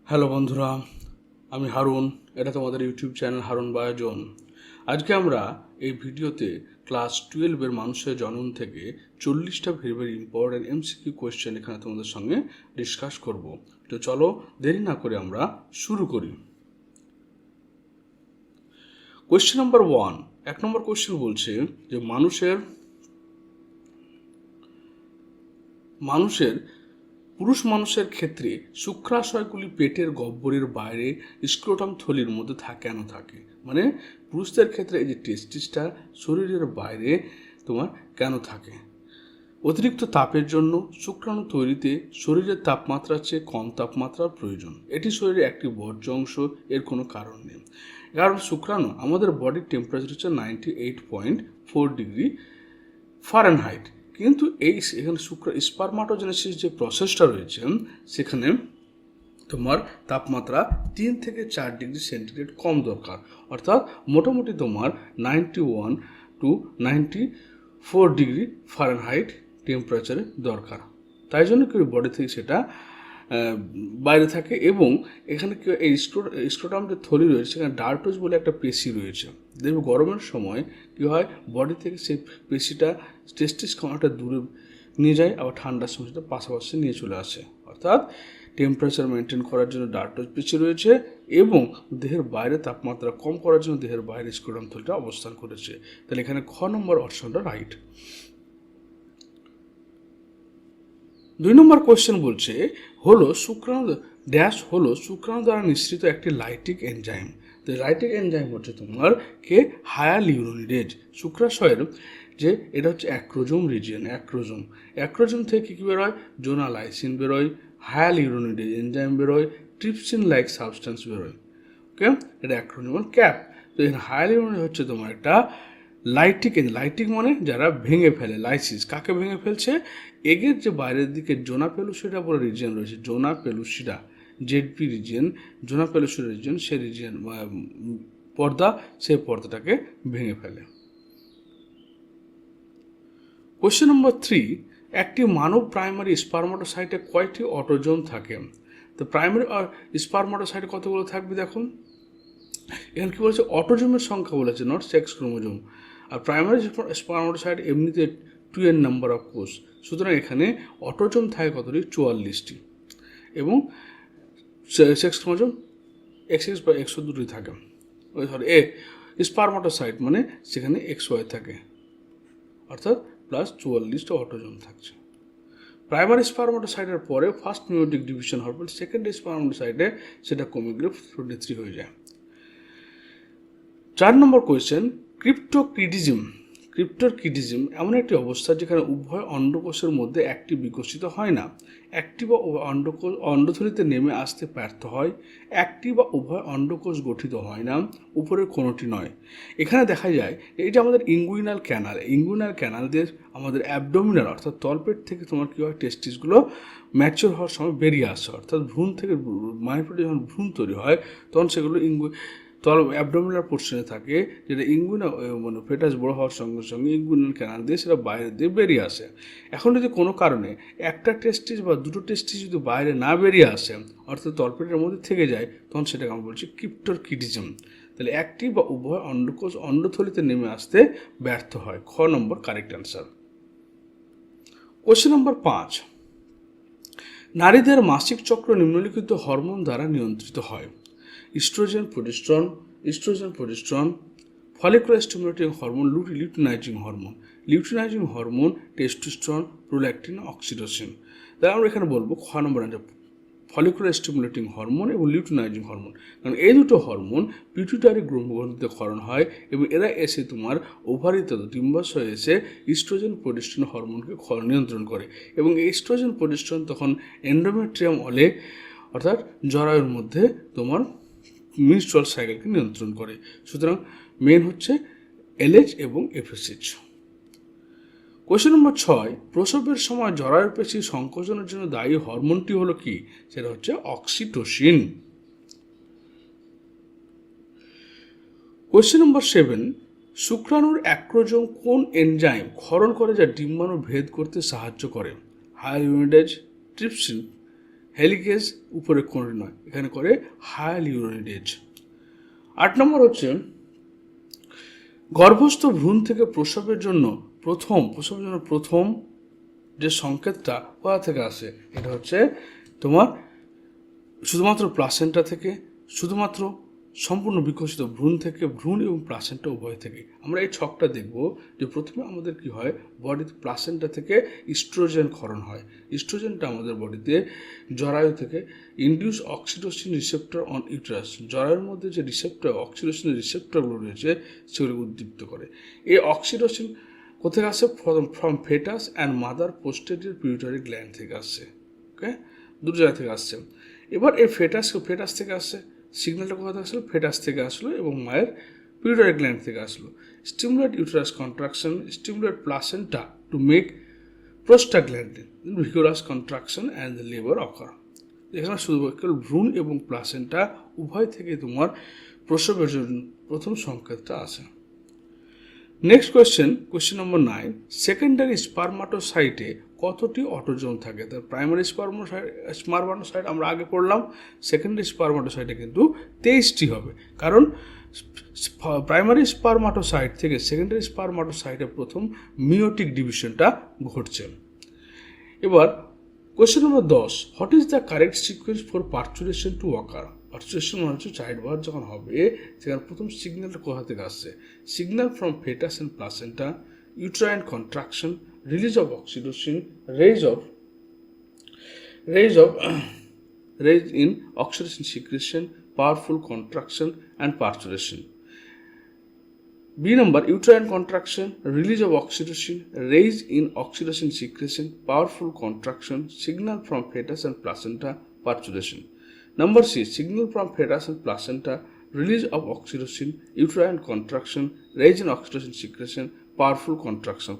Hello বন্ধুরা, আমি হারুন। এটা তোমাদের ইউটিউব চ্যানেল হারুন বায়োজন। আজকে আমরা এই ভিডিওতে ক্লাস 12-এর মানুষের জনন থেকে 40টা very very important MCQ question এখানে তোমাদের সঙ্গে ডিসকাস করব। তো চলো দেরি না করে আমরা শুরু করি। কোয়েশ্চেন নাম্বার 1, 1 নম্বর কোয়েশ্চেন বলছে যে মানুষের পুরুষ মানুষের ক্ষেত্রে শুক্রাশয়গুলি পেটের গহ্বরের বাইরে স্ক্রোটাম থলির মধ্যে কেন থাকে, মানে পুরুষদের ক্ষেত্রে এই যে টেস্টিসটা শরীরের বাইরে তোমার কেন থাকে? অতিরিক্ত তাপের জন্য শুক্রাণু তৈরিতে শরীরের তাপমাত্রার চেয়ে কম তাপমাত্রার প্রয়োজন। এটি শরীরের একটি বর্জ্য অংশ, এর কোনো কারণ নেই। কারণ শুক্রাণু আমাদের বডির টেম্পারেচার হচ্ছে 98.4 ডিগ্রি ফারেনহাইট, কিন্তু এখানে স্পারমাটোজেনেসিস যে প্রসেসটা রয়েছে সেখানে তোমার তাপমাত্রা 3 থেকে 4 ডিগ্রি সেন্টিগ্রেড কম দরকার, অর্থাৎ মোটামুটি তোমার 91 to 94 ডিগ্রি ফারেনহাইট টেম্পারেচারে দরকার। তাই জন্য কি বডি থেকে সেটা বাইরে থাকে। এবং এখানে কি এই স্ক্রোটাম যে থলি রয়েছে সেখানে ডার্টোজ বলে একটা পেশি রয়েছে। দেখবে গরমের সময় কী হয়, বডি থেকে সেই পেশিটা টেস্টিস অনেকটা দূরে নিয়ে যায়, আবার ঠান্ডার সময় সেটা পাশাপাশি নিয়ে চলে আসে। অর্থাৎ টেম্পারেচার মেনটেন করার জন্য ডার্টোজ পেশি রয়েছে এবং দেহের বাইরে তাপমাত্রা কম করার জন্য দেহের বাইরে স্ক্রোটাম থলিটা অবস্থান করেছে। তাহলে এখানে খ নম্বর অপশনটা রাইট। 2 নম্বর কোয়েশ্চেন বলছে শুক্রাণু দ্বারা নিঃসৃত একটি লাইটিক এনজাইম। তো লাইটিক এনজাইম হচ্ছে তোমার হায়ালুরোনিডেজ। শুক্রাশয়ের যে এটা হচ্ছে অ্যাক্রোজোম থেকে কী বেরোয়? জোনালাইসিন বেরোয়, হায়ালুরোনিডেজ এনজাইম বেরোয়, ট্রিপসিন লাইক সাবস্টেন্স বেরোয়। ওকে, এটা অ্যাক্রোনিম ক্যাপ। তো এখানে হায়ালুরোনিডেজ হচ্ছে তোমার একটা লাইটিক মানে যারা ভেঙে ফেলে। লাইসিস কাকে ভেঙে ফেলছে? এগের যে বাইরের দিকে জোনা পেলুসিডা বলে রিজিয়ন রয়েছে, জোনা পেলুসিডা জেডপি রিজিয়ন, জোনা পেলুসিডা রিজিয়ন, সেই রিজিয়ন পর্দা, সেই পর্দাটাকে ভেঙে ফেলে। কোয়েশ্চেন নম্বর 3, একটি মানব প্রাইমারি স্পারমাটোসাইটে কয়টি অটোজোম থাকে? তো প্রাইমারি স্পারমাটোসাইটে কতগুলো থাকবে দেখুন। এখানে কী বলেছে? অটোজোমের সংখ্যা বলেছে, নট সেক্স ক্রোমোজোম। আর প্রাইমারি স্পারমাটোসাইট এমনিতে 2n নাম্বার অফ কোষ, সুতরাং এখানে অটোজোম থাকে কতটি? 44টি। এবং সেক্স ক্রোমোজোম XX বা XO দুটোই থাকে। স্পারমাটোসাইট মানে সেখানে XY থাকে, অর্থাৎ প্লাস 44টা অটোজোম থাকছে। প্রাইমারি স্পারমাটোসাইটের পরে ফার্স্ট মিওটিক ডিভিশন হওয়ার পর সেকেন্ড স্পারমাটোসাইটে সেটা কমে গেলে 23 হয়ে যায়। 4 নম্বর কোয়েশ্চেন, ক্রিপ্টোকিডিজম এমন একটি অবস্থা যেখানে উভয় অন্ডকোষের মধ্যে একটি বিকশিত হয় না, একটি বা উভয় অন্ডথলিতে নেমে আসতে ব্যর্থ হয়, একটি বা উভয় অন্ডকোষ গঠিত হয় না, উপরের কোনোটি নয়। এখানে দেখা যায় এই যে আমাদের ইঙ্গুইনাল ক্যানাল দিয়ে আমাদের অ্যাবডোমিনাল অর্থাৎ তলপেট থেকে তোমার কী হয়, টেস্টিসগুলো ম্যাচিওর হওয়ার সময় বেরিয়ে আসে। অর্থাৎ ভ্রূণ থেকে মায়ের পেটে যখন ভ্রূণ তৈরি হয় তখন সেগুলো অ্যাবডোমিনাল পোর্শনে থাকে, যেটা মানে ফেটাস বড় হওয়ার সঙ্গে সঙ্গে ইঙ্গুইনাল ক্যানাল দিয়ে সেটা বাইরে দিয়ে বেরিয়ে আসে। এখন যদি কোনো কারণে একটা টেস্টিস বা দুটো টেস্টিস যদি বাইরে না বেরিয়ে আসে, অর্থাৎ তলপেটের মধ্যে থেকে যায়, তখন সেটাকে আমরা বলছি ক্রিপ্টোকিডিজম। তাহলে একটি বা উভয় অন্ডকোষ অন্ডথলিতে নেমে আসতে ব্যর্থ হয়। খ number correct answer. Question number 5, নারীদের মাসিক চক্র নিম্নলিখিত হরমোন দ্বারা নিয়ন্ত্রিত হয়? Estrogen, progesterone, follicular stimulating hormone, luteinizing hormone, testosterone, prolactin, oxytocin. তাহলে আমরা এখানে বলবো খ number answer, follicular stimulating hormone এবং লিউটিনাইজিং হরমোন। কারণ এই দুটো হরমোন পিটুইটারি গ্রন্থিতে ক্ষরণ হয় এবং এরা এসে তোমার ওভারিতে ডিম্বাশয়ে এসে ইস্ট্রোজেন, প্রোজেস্টেরন হরমোনকে নিয়ন্ত্রণ করে। এবং এই ইস্ট্রোজেন, প্রোজেস্টেরন তখন এন্ডোমেট্রিয়াম অলে অর্থাৎ জরায়ুর মধ্যে তোমার মিনস্ট্রুয়াল সাইকেলকে নিয়ন্ত্রণ করে। সুতরাং মেন হচ্ছে LH এবং FSH। কোয়েশ্চেন নম্বর 6, প্রসবের সময় জরায়ুর পেশি সংকোচনের জন্য দায়ী হরমোনটি হলো কি? সেটা হচ্ছে অক্সিটোসিন। কোয়েশ্চেন নম্বর 7, শুক্রাণুর অ্যাক্রোজোম কোন এনজাইম ক্ষরণ করে যা ডিম্বাণু ভেদ করতে সাহায্য করে? হায়ালুরোনিডেজ, ট্রিপসিন, হেলিকেজ উপরে কোনটি নয়, এখানে করে হায়ালুরোনিডেজ। 8 নম্বর হচ্ছে গর্ভস্থ ভ্রূণ থেকে প্রসবের জন্য প্রথম যে সংকেতটা কোথা থেকে আসে, এটা হচ্ছে তোমার শুধুমাত্র প্লাসেন্টা থেকে, শুধুমাত্র সম্পূর্ণ বিকশিত ভ্রূণ থেকে, ভ্রূণ এবং প্লাসেন্টা উভয় থেকে। আমরা এই ছকটা দেখব যে প্রথমে আমাদের কি হয়, বডিতে প্লাসেন্টা থেকে ইস্ট্রোজেন ক্ষরণ হয়। ইস্ট্রোজেনটা আমাদের বডিতে জরায়ু থেকে induce oxytocin receptor on uterus, জরায়ুর মধ্যে যে অক্সিটোসিনের রিসেপ্টরগুলো রয়েছে সেগুলোকে উদ্দীপ্ত করে। এই অক্সিটোসিন কোথায় আসে? From foetus and mother posterior পিউটারি gland থেকে আসছে। ওকে, দুটো জায়গা থেকে আসছে। এবার এই ফেটাস থেকে আসছে, সিগন্যালটা কোথা থেকে আসলো? ফেটাস থেকে আসলো এবং মায়ের পিউটারি গ্ল্যান্ড থেকে আসলো। Stimulate uterus contraction, stimulate placenta to make prostaglandin, vigorous contraction and the labour occur. এখানে শুধু ভ্রূণ এবং প্লাসেন্টা উভয় থেকে তোমার প্রসবের জন্য প্রথম সংকেতটা আসে। নেক্সট কোয়েশ্চেন নম্বর 9, সেকেন্ডারি স্পারমাটোসাইটে কতটি অটোজোম থাকে? তার প্রাইমারি স্পারমাটোসাইট আমরা আগে পড়লাম, সেকেন্ডারি স্পারমাটোসাইটে কিন্তু 23টি হবে, কারণ প্রাইমারি স্পারমাটোসাইট থেকে সেকেন্ডারি স্পারমাটোসাইটে প্রথম মিওটিক ডিভিশনটা ঘটছে। এবার question number 10, what is the correct sequence for parturition to occur? Parturition মানে হচ্ছে চাইল্ড বার্থ যখন হবে, সেখানে প্রথম সিগন্যালটা কোথা থেকে আসছে? Signal from foetus and placenta, uterine contraction, release of oxytocin, raise in oxytocin secretion, powerful contraction and parturition. B number, uterine contraction, release of oxytocin, rise in oxytocin secretion, powerful contraction, signal from fetus and placenta, parturition. Number C, signal from fetus and placenta, release of oxytocin, uterine contraction, rise in oxytocin secretion, powerful contraction.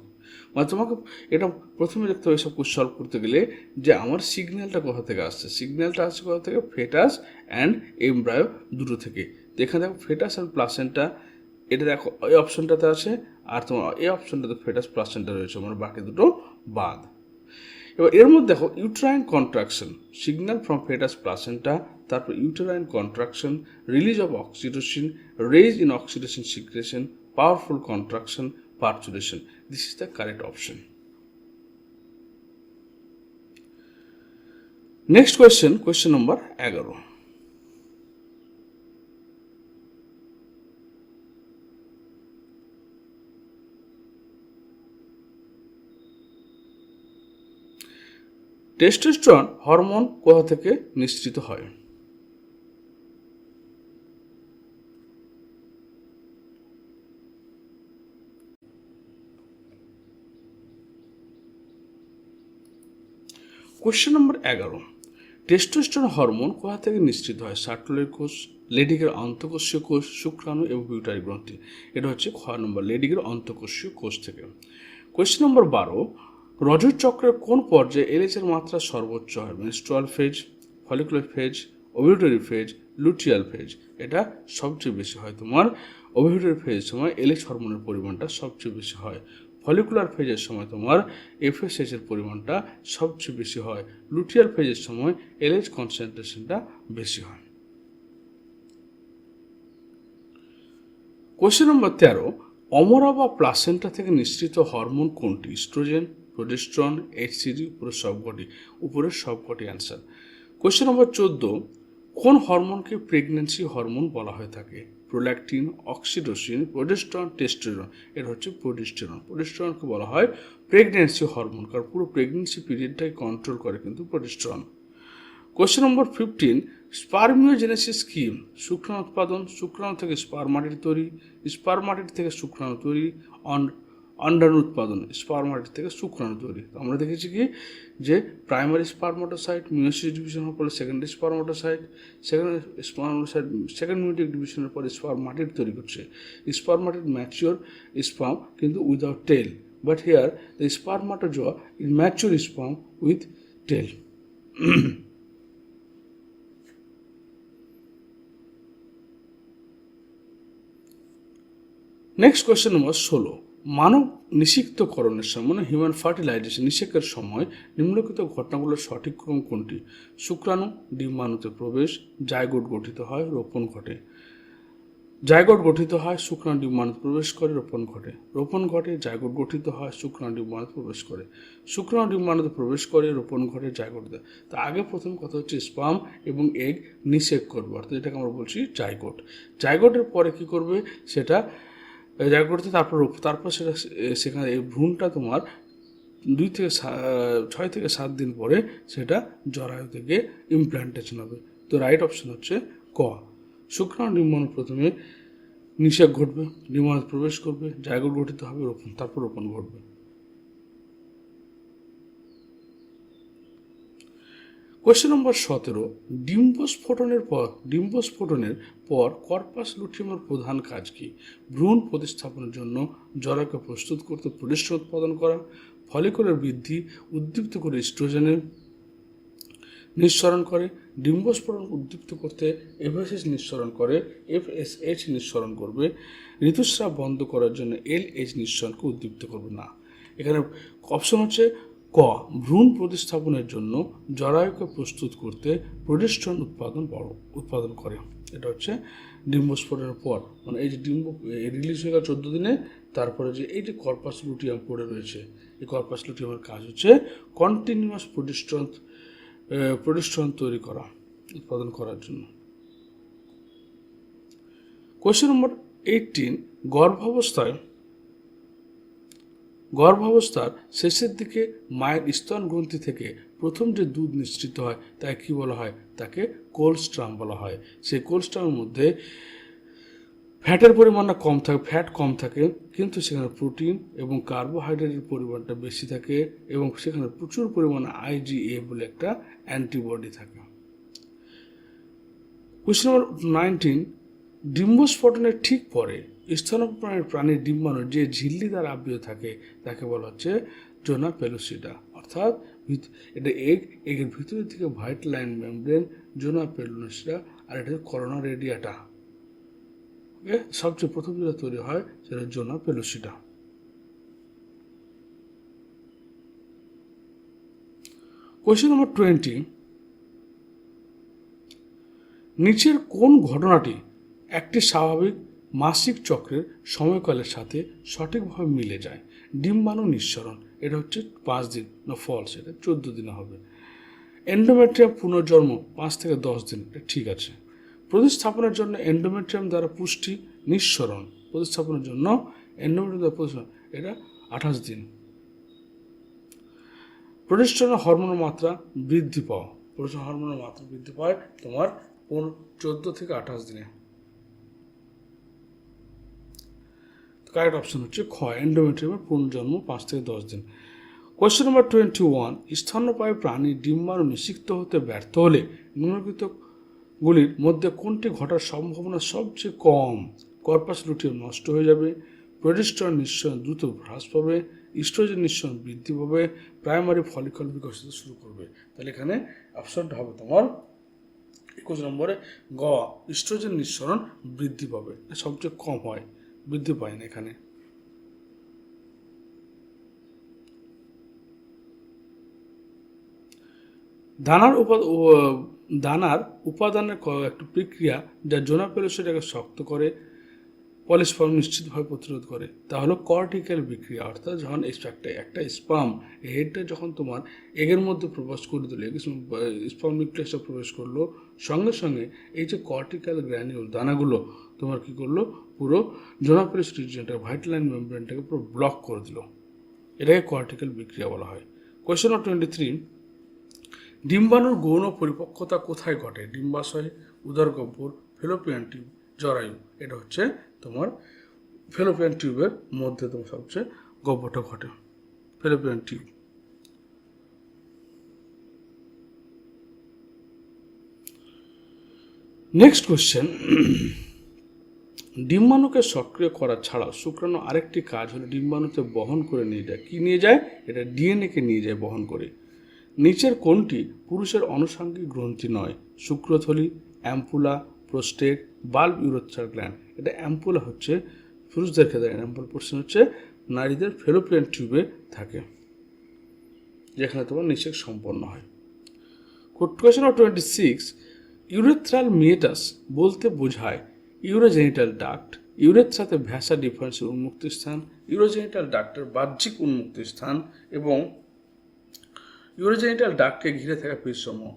মানে তোমাকে এটা প্রথমে দেখতে হবে, সব solve করতে গেলে যে আমার সিগন্যালটা কোথা থেকে আসছে। সিগন্যালটা আসছে কোথা থেকে? ফেটাস অ্যান্ড এমব্রায়ো দুটো থেকে। এখানে দেখো ফেটাস অ্যান্ড প্লাসেন্টা, এটা দেখো এই অপশনটাতে আছে, আর তোমার এই অপশনটাতে ফেটাস প্লাসেন্টা রয়েছে, মানে বাকি দুটো বাদ। এবার এর মধ্যে দেখো uterine contraction, signal from foetus placenta, তারপর uterine contraction, release of oxytocin, raise in oxytocin secretion, powerful contraction, parturition. This is the correct option. Next question number 11, testosterone hormone কোথা থেকে নিঃসৃত হয়? কোয়েশ্চেন নম্বর 11, টেস্টোস্টেরন হরমোন কোথা থেকে নিঃসৃত হয়? Circular কোষ, লেডিকের অন্তঃকোষীয় কোষ, শুক্রাণু এবং পিউটারি গ্রন্থি। এটা হচ্ছে খ নম্বর, লেডিকের অন্তঃকোষীয় কোষ থেকে। কোয়েশ্চেন নম্বর 12, রজত চক্রের কোন পর্যায়ে এলএইচের মাত্রা সর্বোচ্চ হয়? Menstrual phase, follicular phase, ovulatory phase, luteal phase. এটা সবচেয়ে বেশি হয় তোমার ওভিউটারি ফেজের সময় এলএইচ হরমোনের পরিমাণটা সবচেয়ে বেশি হয়। ফলিকুলার ফেজের সময় তোমার এফএসএইচের পরিমাণটা সবচেয়ে বেশি হয়। লুটিয়াল ফেজের সময় এলএইচ কনসেন্ট্রেশনটা বেশি হয়। কোয়েশ্চেন নম্বর 13, অমরা বা প্লাসেন্টা থেকে নিঃসৃত হরমোন কোনটি? ইস্ট্রোজেন, প্রোজেস্টেরন, এইচসিজি, উপরের সবকটি অ্যান্সার। কোয়েশ্চেন নম্বর 14, কোন হরমোনকে প্রেগন্যান্সি হরমোন বলা হয়ে থাকে? Prolactin, oxytocin, progesterone, testosterone. এটা হচ্ছে প্রোজেস্টেরন। প্রোজেস্টেরনকে বলা হয় প্রেগন্যান্সি হরমোন, কারণ পুরো প্রেগন্যান্সি পিরিয়ডটাই কন্ট্রোল করে কিন্তু প্রোজেস্টেরন। কোয়েশ্চেন নম্বর 15, স্পার্মিওজেনেসিস কি? শুক্রাণু উৎপাদন, শুক্রাণু থেকে স্পারমাটিড তৈরি, স্পারমাটিড থেকে শুক্রাণু তৈরি, অন্ডাণু উৎপাদন, স্পারমাটিড থেকে শুক্রাণু তৈরি। আমরা দেখেছি কি যে প্রাইমারি স্পারমাটোসাইট মিওসিস ডিভিশন হওয়ার পরে সেকেন্ডারি স্পারমাটোসাইট, সেকেন্ড মিওটিক ডিভিশনের পরে স্পারমাটিড তৈরি করছে। স্পারমাটিড ম্যাচিওর স্পার্ম কিন্তু without tail, but here the spermatozoa is mature sperm with tail. Next question number 16, মানব নিষিক্তকরণের সময় মানে হিউম্যান ফার্টিলাইজেশন নিষেকের সময় নিম্নলিখিত ঘটনাগুলোর সঠিক ক্রম কোনটি? শুক্রাণু ডিম্বাণুতে প্রবেশ, জাইগোট গঠিত হয়, রোপণ ঘটে। জাইগোট গঠিত হয়, শুক্রাণু ডিম্বাণুতে প্রবেশ করে, রোপণ ঘটে, জাইগোট গঠিত হয়, শুক্রাণু ডিম্বাণুতে প্রবেশ করে, শুক্রাণু ডিম্বাণুতে প্রবেশ করে, রোপণ ঘটে, জাইগোট দেয়। তা আগে প্রথম কথা হচ্ছে স্পার্ম এবং এগ নিষেক করবে, অর্থাৎ এটাকে আমরা বলছি জাইগোট। জাইগোটের পরে কি করবে সেটা জাইগোট করতে, তারপর সেটা সেখানে এই ভ্রূণটা তোমার 6 থেকে 7 দিন পরে সেটা জরায়ু থেকে ইমপ্ল্যান্টেশন হবে। তো রাইট অপশন হচ্ছে ক। শুক্রাণু ডিম্বাণু প্রথমে নিষেক ঘটবে, ডিম্বাণুতে প্রবেশ করবে, জাইগোট গঠিত হবে, তারপর রোপণ ঘটবে। কোয়েশ্চেন নম্বর 17, ডিম্বস্ফোটনের পর কর্পাস লুটিয়ামের প্রধান কাজ কি? ভ্রূণ প্রতিস্থাপনের জন্য জরায়ুকে প্রস্তুত করতে প্রোজেস্টেরন উৎপাদন করা, ফলিকলের বৃদ্ধি উদ্দীপ্ত করে ইস্ট্রোজেনের নিঃসরণ করে, ডিম্বস্ফোটন উদ্দীপ্ত করতে এফএসএইচ নিঃসরণ করে, এফএসএইচ নিঃসরণ করবে, ঋতুস্রাব বন্ধ করার জন্য এলএইচ নিঃসরণকে উদ্দীপ্ত করবে না। এখানে অপশন হচ্ছে ক, ভ্রূণ প্রতিস্থাপনের জন্য জরায়ুকে প্রস্তুত করতে প্রোজেস্টেরন উৎপাদন করে। এটা হচ্ছে ডিম্বস্ফোটনের পর, মানে এই যে ডিম্ব রিলিজ হয়ে গেল 14 দিনে, তারপরে যে এই যে কর্পাস লুটিয়াম পড়ে রয়েছে, এই কর্পাস লুটিয়ামের কাজ হচ্ছে কন্টিনিউয়াস প্রোজেস্টেরন তৈরি করা, উৎপাদন করার জন্য। কোয়েশ্চেন নম্বর 18, গর্ভাবস্থার শেষের দিকে মায়ের স্তন গ্রন্থি থেকে প্রথম যে দুধ নিঃসৃত হয় তাকে কি বলা হয়? তাকে কোলস্ট্রাম বলা হয়। সেই কোলস্ট্রামের মধ্যে ফ্যাটের পরিমাণটা কম থাকে, ফ্যাট কম থাকে, কিন্তু সেখানে প্রোটিন এবং কার্বোহাইড্রেটের পরিমাণটা বেশি থাকে এবং সেখানে প্রচুর পরিমাণে IgA বলে একটা অ্যান্টিবডি থাকে। কোয়েশ্চেন নম্বর 19, ডিম্বস্ফোটনের ঠিক পরে স্তন্যপায়ী প্রাণীর ডিম্বাণু যে ঝিল্লি দ্বারা আবৃত থাকে তাকে বলা হচ্ছে জোনা পেলুসিডা, অর্থাৎ এটা এগের ভিতরের দিকে হোয়াইট লাইন মেমব্রেন, জোনা পেলুসিডা, আর এটা করোনা রেডিয়াটা। সবচেয়ে প্রথম যেটা তৈরি হয় সেটা জোনা পেলুসিডা। কোয়েশ্চেন নম্বর 20, নিচের কোন ঘটনাটি একটি স্বাভাবিক মাসিক চক্রের সময়কালের সাথে সঠিকভাবে মিলে যায়? ডিম্বাণু নিঃসরণ, এটা হচ্ছে 5 দিন, না ফলস, এটা 14 দিনে হবে। এন্ডোমেট্রিয়াম পুনর্জন্ম 5 থেকে 10 দিন, এটা ঠিক আছে। প্রতিস্থাপনের জন্য এন্ডোমেট্রিয়াম দ্বারা পুষ্টি নিঃসরণ, প্রতিস্থাপনের জন্য এন্ডোমেট্রিয়াম দ্বারা প্রতিস্থাপন, এটা 28 দিন। প্রোজেস্টেরন হরমোনের মাত্রা বৃদ্ধি পাওয়া, প্রোজেস্টেরন হরমোনের মাত্রা বৃদ্ধি পায় তোমার 14 থেকে 28 দিনে। কারেক্ট অপশন হচ্ছে খ, এন্ডোমেট্রিয়ামের পুনর্জন্ম 5 থেকে 10 দিন। কোয়েশ্চেন নম্বর 21, স্তন্যপায়ী প্রাণী ডিম্বাণু নিষিক্ত হতে ব্যর্থ হলে নিম্নলিখিতগুলির মধ্যে কোনটি ঘটার সম্ভাবনা সবচেয়ে কম? কর্পাস লুটিয়াম নষ্ট হয়ে যাবে, প্রোজেস্টেরন নিঃসরণ দ্রুত হ্রাস পাবে, ইস্ট্রোজেন নিঃসরণ বৃদ্ধি পাবে, প্রাইমারি ফলিকল বিকশিত শুরু করবে। তাহলে এখানে অপশনটা হবে তোমার 21 নম্বরে গ, ইস্ট্রোজেন নিঃসরণ বৃদ্ধি পাবে, সবচেয়ে কম হয়, বৃদ্ধি পায় না এখানে। দানার উপাদানের একটি প্রক্রিয়া যা জোনা পেলুসিডাকে শক্ত করে, পলিস্পার্ম নিশ্চিতভাবে প্রতিরোধ করে, তা হলো কর্টিক্যাল বিক্রিয়া। অর্থাৎ যখন একটা স্পার্ম হেডটা যখন তোমার এগের মধ্যে প্রবেশ করে দিল, স্পার্ম নিউক্লিয়াসটা প্রবেশ করলো, সঙ্গে সঙ্গে এই যে কর্টিক্যাল গ্র্যানিউল দানাগুলো তোমার কি করলো, পুরো জোনা পেলুসিড রিজিয়নটা হোয়াইট লাইন মেমব্রেনটাকে পুরো ব্লক করে দিল, এটাকে কর্টিক্যাল বিক্রিয়া বলা হয়। কোয়েশ্চেন নম্বর 23, ডিম্বাণুর গৌণ পরিপক্কতা কোথায় ঘটে? ডিম্বাশয়, উদরগহ্বর, ফেলোপিয়ান টিউব, জরায়ু। এটা হচ্ছে তোমার ফেলোপিয়ান টিউবের মধ্যে তোমার সবচেয়ে গহ্বরটা ঘটে, ফেলোপিয়ান টিউব। নেক্সট কোয়েশ্চেন, ডিম্বাণুকে সক্রিয় করা ছাড়াও শুক্রাণু আরেকটি কাজ হলো ডিম্বাণুতে বহন করে নিয়ে যায়। কি নিয়ে যায়? এটা ডিএনএকে নিয়ে যায় বহন করে। নিচের কোনটি পুরুষের আনুষঙ্গিক গ্রন্থি নয়? শুক্রথলি, ampulla, prostate, bulb urethral gland. এটা অ্যাম্পুলা হচ্ছে পুরুষদের ক্ষেত্রে, অ্যাম্পুলা পোর্শন হচ্ছে নারীদের ফেলোপিয়ান টিউবে থাকে, যেখানে তোমার নিষেক সম্পন্ন হয়। কোয়েশ্চেন নম্বর 26, ইউরেথ্রাল মিয়েটাস বলতে বোঝায় ইউরোজেনিটাল ডাক্ট, ইউরেথ্রাতে ভ্যাসা ডিফারেন্সের উন্মুক্ত স্থান, ইউরোজেনিটাল ডাক্টের বাহ্যিক উন্মুক্ত স্থান এবং ইউরোজেনিটাল ডাক্টকে ঘিরে থাকা পিঠসমূহ।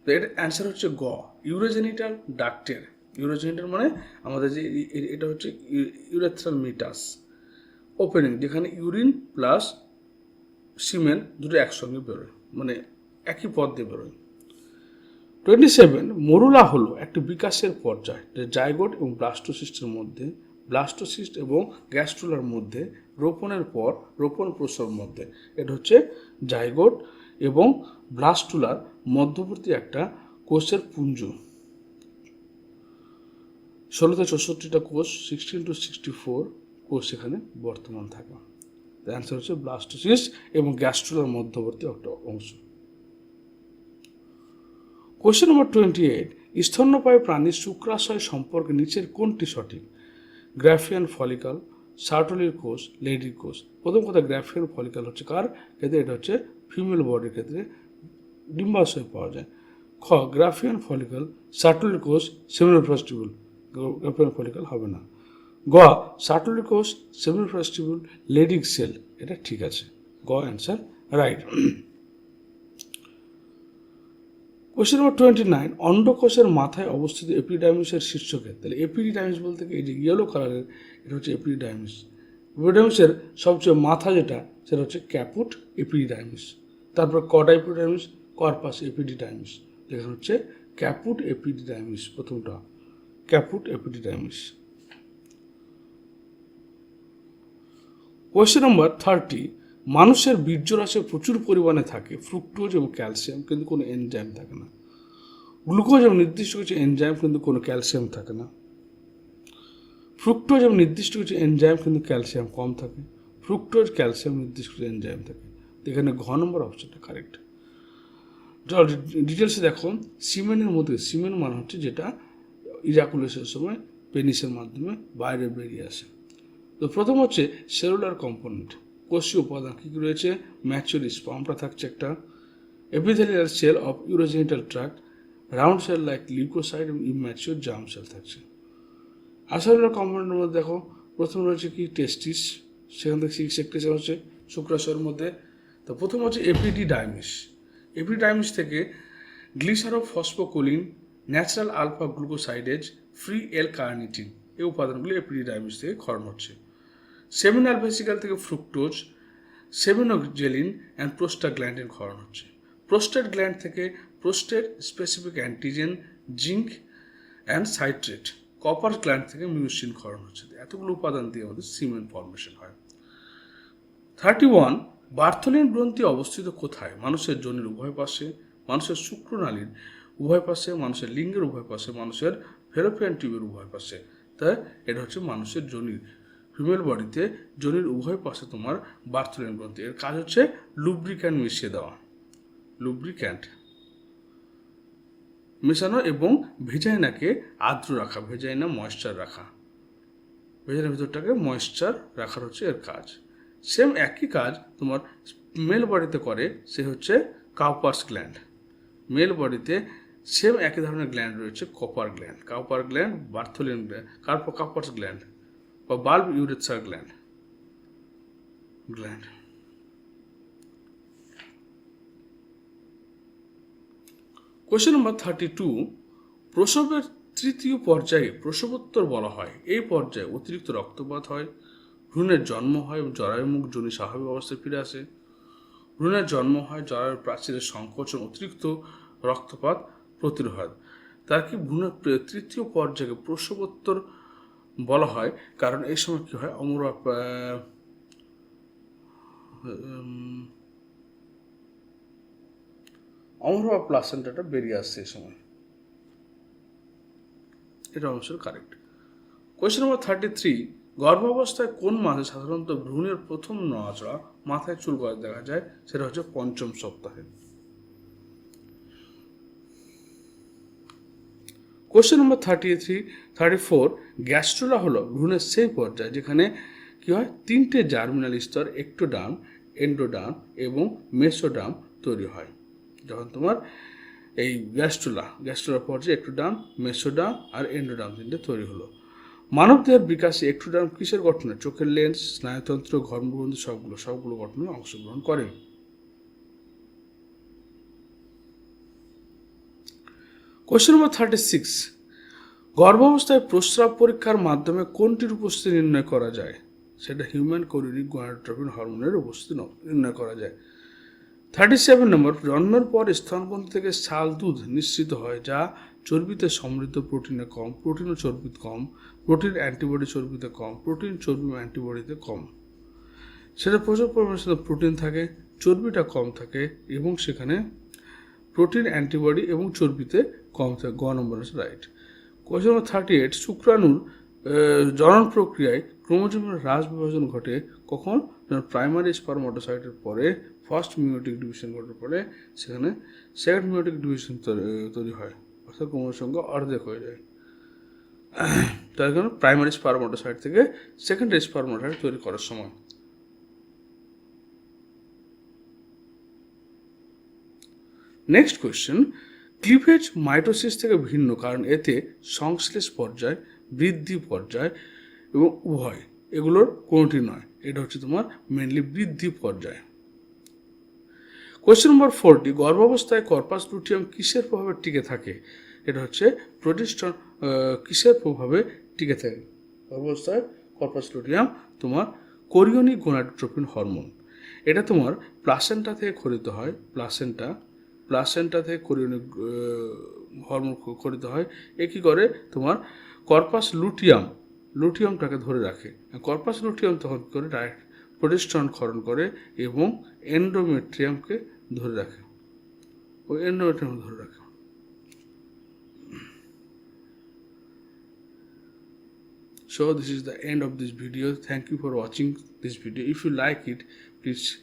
তো এর অ্যান্সার হচ্ছে গ, ইউরোজেনিটাল ডাক্টের। ইউরোজেনিটাল মানে আমাদের যে এটা হচ্ছে ইউরেথ্রাল মিটাস ওপেনিং, যেখানে ইউরিন প্লাস সিমেন দুটো একসঙ্গে বেরোয়, মানে একই পথ দিয়ে বেরোয়। 27, মরুলা হলো একটি বিকাশের পর্যায় যে জাইগোট এবং ব্লাস্টোসিস্টের মধ্যে, ব্লাস্টোসিস্ট এবং গ্যাস্ট্রুলার মধ্যে, রোপণের পর রোপণ প্রসব মধ্যে। এটা হচ্ছে জাইগোট এবং ব্লাস্টুলার মধ্যবর্তী একটা কোষের পুঞ্জ। 16-64টা কোষ, 16-64 কোষ এখানে বর্তমান থাকে। অ্যান্সার হচ্ছে ব্লাস্টোসিস্ট এবং গ্যাস্ট্রুলার মধ্যবর্তী একটা অংশ। কোয়েশ্চেন নম্বর 28, স্তন্যপায়ী প্রাণীর শুক্রাশয় সম্পর্কে নিচের কোনটি সঠিক? গ্রাফিয়ান ফলিকল, সার্টলির কোষ, লেডির কোষ। প্রথম কথা, গ্রাফিয়ান ফলিকল হচ্ছে কার ক্ষেত্রে? এটা হচ্ছে ফিমেল বডির ক্ষেত্রে ডিম্বাশয় পাওয়া যায়। খ, গ্রাফিয়ান ফলিকল, সার্টলির কোষ, সেমিনোফাস টিউবুল। গ্রাফিয়ান ফলিকল হবে না। গ, সার্টলির কোষ, সেমিনোফাস টিউবুল, লেডিক সেল। এটা ঠিক আছে, গ অ্যান্সার রাইট। কোয়েশ্চেন নম্বর 29, অন্ডকোষের মাথায় অবস্থিত এপিডার্মিসের শীর্ষকে। তাহলে এপিডার্মিস বলতে এই যে ইয়েলো কালারের, এটা হচ্ছে এপিডার্মিস। এপিডার্মিসের সবচেয়ে মাথা যেটা, সেটা হচ্ছে ক্যাপুট এপিডার্মিস। তারপর কটা এপিডার্মিস? কর্পাস এপিডিডার্মিস। এখানে হচ্ছে ক্যাপুট এপিডিডার্মিস, প্রথমটা ক্যাপুট এপিডিডার্মিস। কোয়েশ্চেন নম্বর 30, মানুষের বীর্যরসে প্রচুর পরিমাণে থাকে ফ্রুক্টোজ এবং ক্যালসিয়াম, কিন্তু কোনো এনজাইম থাকে না। গ্লুকোজ এবং নির্দিষ্ট কিছু এনজাইম, কিন্তু কোনো ক্যালসিয়াম থাকে না। ফ্রুক্টোজ এবং নির্দিষ্ট কিছু এনজাইম, কিন্তু ক্যালসিয়াম কম থাকে। ফ্রুক্টোজ, ক্যালসিয়াম, নির্দিষ্ট কিছু এনজাইম থাকে। এখানে ঘ নম্বর অপশনটা কারেক্ট। ডিটেলসে দেখো, সিমেনের মধ্যে, সিমেন মানে হচ্ছে যেটা ইজাকুলেশনের সময় পেনিসের মাধ্যমে বাইরে বেরিয়ে আসে। তো প্রথম হচ্ছে সেলুলার কম্পোনেন্ট, কোষীয় উপাদান কী কী রয়েছে? ম্যাচিওর স্পার্মটা থাকছে একটা, epithelial cell of urogenital tract, round cell like leukocyte এবং ইম্যাচিওর জার্ম সেল থাকছে। আসারুলার কম্পোনেন্টের মধ্যে দেখো, প্রথম রয়েছে কি? টেস্টিস, সেখান থেকে সেক্রেশন হচ্ছে শুক্রাশয়ের মধ্যে। তো প্রথম হচ্ছে এপিডিডাইমিস, এপিডিডাইমিস থেকে গ্লিসারোফসফোকোলিন, ন্যাচারাল আলফা গ্লুকোসাইডেজ, ফ্রি এল কার্নিটিন, এই উপাদানগুলি এপিডিডাইমিস থেকে ক্ষরণ হচ্ছে। সেমিনাল ভেসিকল থেকে ফ্রুক্টোজ, সেমিনোজেলিন অ্যান্ড প্রোস্টাগ্ল্যান্ডিন ক্ষরণ হচ্ছে। প্রোস্টেট গ্ল্যান্ড থেকে prostate specific antigen, zinc and citrate. Copper gland থেকে মিউসিন ক্ষরণ হচ্ছে। এতগুলো উপাদান দিয়ে আমাদের সিমেন ফর্মেশন হয়। 31, বার্থোলিন গ্রন্থি অবস্থিত কোথায়? মানুষের যোনির উভয় পাশে, মানুষের শুক্রনালীর উভয় পাশে, মানুষের লিঙ্গের উভয় পাশে, মানুষের ফেলোপিয়ান টিউবের উভয় পাশে। তাই এটা হচ্ছে মানুষের যোনির, ফিমেল বডিতে যোনির উভয় পাশে তোমার বার্থোলিন গ্রন্থি। এর কাজ হচ্ছে লুব্রিক্যান্ট মিশিয়ে দেওয়া, লুব্রিক্যান্ট মেশানো এবং ভেজাইনাকে আর্দ্র রাখা, ভেজাইনা ময়েশ্চার রাখা, ভেজাইনার ভিতরটাকে ময়েশ্চার রাখার হচ্ছে এর কাজ। সেম একই কাজ তোমার মেল বডিতে করে, সে হচ্ছে কাউপার্স গ্ল্যান্ড। মেল বডিতে সেম একই ধরনের গ্ল্যান্ড রয়েছে, Cowper gland, Cowper gland, Bartholin gland, Cowper's gland বা bulb urethra gland. Question number 32, প্রসবের তৃতীয় পর্যায়ে প্রসবোত্তর বলা হয়। এই পর্যায়ে অতিরিক্ত রক্তপাত হয়, ভ্রূণের জন্ম হয় এবং জরায়ুমুখ যোনি স্বাভাবিক অবস্থায় ফিরে আসে। ভ্রূণের জন্ম হয়, জরায়ুর প্রাচীরের সংকোচন, অতিরিক্ত রক্তপাত প্রতিরোধ। তার কি ভ্রূণের তৃতীয় পর্যায়ে প্রসবোত্তর বলা হয়? কারণ এই সময় কী হয়, অমরা প্লাসেন্টাটা বেরিয়ে আসছে এই সময়। এটা অবশ্যই কারেক্ট। কোয়েশ্চেন নম্বর 33, গর্ভাবস্থায় কোন মাসে সাধারণত ভ্রূণের প্রথম নড়াচড়া, মাথায় চুল গজা দেখা যায়? সেটা হচ্ছে পঞ্চম সপ্তাহে। কোয়েশ্চেন নম্বর 34, গ্যাস্ট্রুলা হলো ভ্রূণের সেই পর্যায় যেখানে কী হয়, 3টে জার্মিনাল স্তর এক্টোডার্ম, এন্ডোডার্ম এবং মেসোডার্ম তৈরি হয়। যখন তোমার এই গ্যাস্ট্রোলা পর্যায়ে এক্টোডার্ম, মেসোডার্ম আর এন্ডোডার্ম 3টে তৈরি হলো। মানবদেহের বিকাশে এক্টোডার্ম কিসের গঠনে? চোখের লেন্স, স্নায়ুতন্ত্র, ঘর্মগ্রন্থি সবগুলো গঠনে অংশগ্রহণ করে। কোয়েশ্চেন নম্বর 36, গর্ভাবস্থায় প্রস্রাব পরীক্ষার মাধ্যমে কোনটির উপস্থিতি নির্ণয় করা যায়? সেটা হিউম্যান কোরিনিক গোনাডোট্রপিন হরমোনের উপস্থিতি নির্ণয় করা যায়। 37 নম্বর, জন্মের পর স্তনগ্রন্থি থেকে ছাল দুধ নিঃসৃত হয় যা চর্বিতে সমৃদ্ধ, প্রোটিনে কম, প্রোটিন ও চর্বিতে কম, প্রোটিন অ্যান্টিবডি চর্বিতে কম, প্রোটিন চর্বি অ্যান্টিবডিতে কম। সেটা প্রচুর পরিমাণে প্রোটিন থাকে, চর্বিটা কম থাকে এবং সেখানে প্রোটিন অ্যান্টিবডি এবং চর্বিতে কম থাকে। গ নম্বর হচ্ছে রাইট। কোয়েশ্চন নম্বর 38, শুক্রাণুর জনন প্রক্রিয়ায় ক্রোমোজোমের হ্রাস বিভাজন ঘটে কখন? প্রাইমারি স্পারমাটোসাইটের পরে ফার্স্ট মিওটিক ডিভিশন ঘটার পরে সেখানে সেকেন্ড মিওটিক ডিভিশন তৈরি হয়, অর্থাৎ ক্রোমোজোমের সংখ্যা অর্ধেক হয়ে যায়। তার কারণে প্রাইমারি স্পারমাটোসাইট থেকে সেকেন্ডারি স্পারমাটোসাইট তৈরি করার সময়। নেক্সট কোয়েশ্চেন, ক্লিভেজ মাইটোসিস থেকে ভিন্ন কারণ এতে সংশ্লেষ পর্যায়, বৃদ্ধি পর্যায় এবং উভয়, এগুলোর কোনোটি নয়। এটা হচ্ছে তোমার মেনলি বৃদ্ধি পর্যায়। কোয়েশ্চেন নম্বর 40, গর্ভাবস্থায় কর্পাস লুটিয়াম কিসের প্রভাবে টিকে থাকে? এটা হচ্ছে প্রোজেস্টেরন কিসের প্রভাবে টিকে থাকে? গর্ভাবস্থায় কর্পাস লুটিয়াম তোমার কোরিওনিক গোনাডোট্রপিন হরমোন। এটা তোমার প্লাসেন্টা থেকে খরিত হয়, প্লাসেন্টা থেকে কোরিওনিক হরমোন খরিত হয়। এ কী করে? তোমার কর্পাস লুটিয়ামটাকে ধরে রাখে। কর্পাস লুটিয়াম তখন করে ডাইরেক্ট প্রোজেস্টেরন ক্ষরণ করে এবং এন্ডোমেট্রিয়ামকে ধরে রাখে, So this is the end of this video. Thank you for watching this video. If you like it, please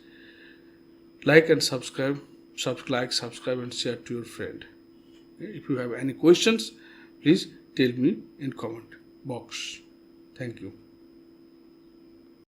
like and subscribe and share to your friend. If you have any questions, please tell me in comment box. Thank you.